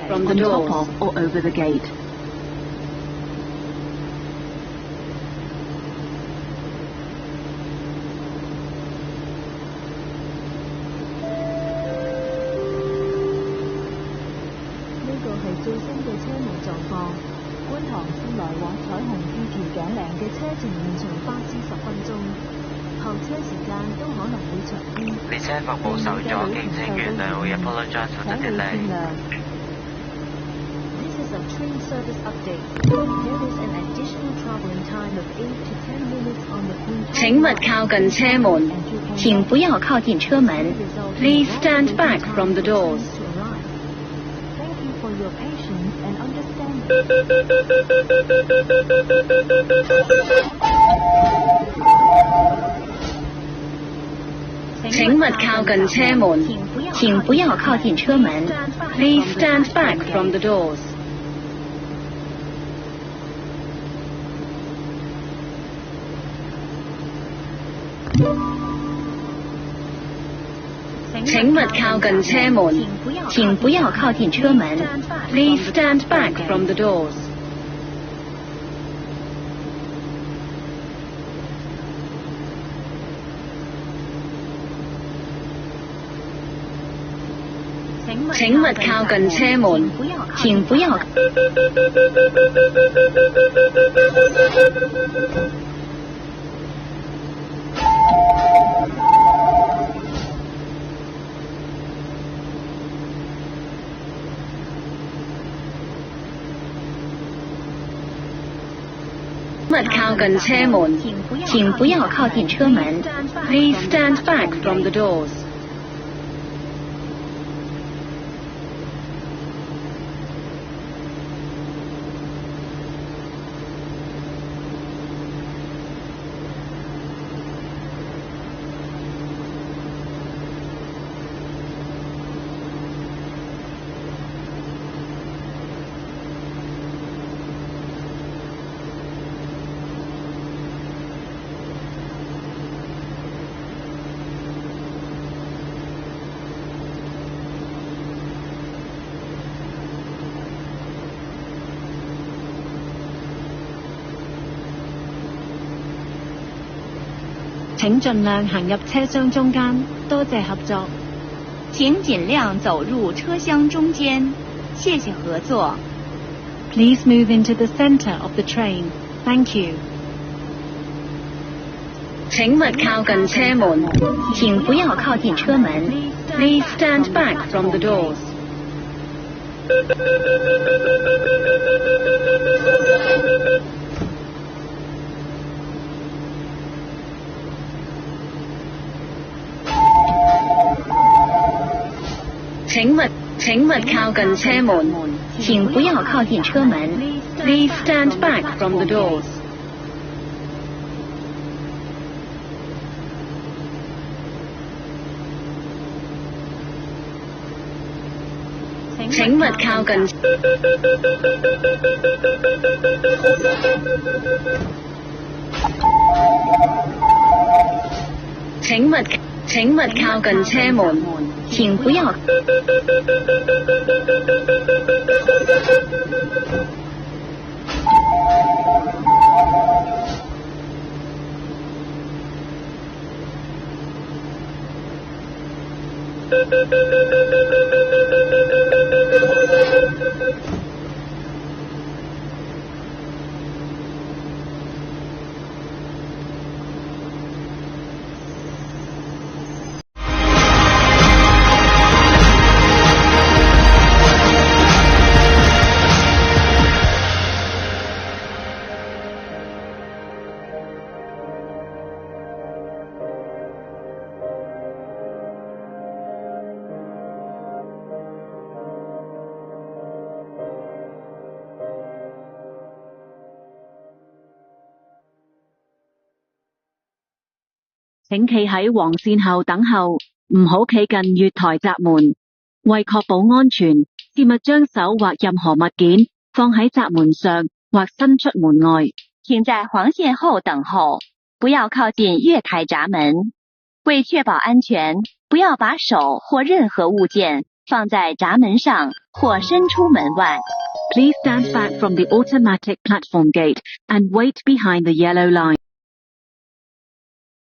from the door or over the gate.列車服務受阻，敬請原諒。We apologize for the delay. This is a train service update. There is an additional traveling time of 8 to 10 minutes on the Queen. 請勿靠近車門，請不要靠近車門。Please stand back from the doors. Thank you for your patience and understanding. 請勿靠近車門，請不要靠近車門。Please stand back from the doors. 請勿靠近車門，請不要靠近車門。Please stand back from the doors. 請勿靠近車門，請不要。請勿靠近車門，請不要靠近車門。Please stand back from the doors. 請盡量行入車廂中間，多謝合作。請盡量走入車廂中間，謝謝合作。Please move into the center of the train. Thank you. 請勿靠近車門，請不要靠近車門。Please stand back from the doors. 請勿靠近車門，請不要靠近車門。Please stand back from the doors. 請勿靠近。請勿靠近車門，請不要。請企喺黃線後等候，唔好企近月台閘門。為確保安全，切勿將手或任何物件放喺閘門上或伸出門外。請在黃線後等候，不要靠近月台閘門。為確保安全，不要把手或任何物件放在闸门上或伸出门外。Please stand back from the automatic platform gate and wait behind the yellow line.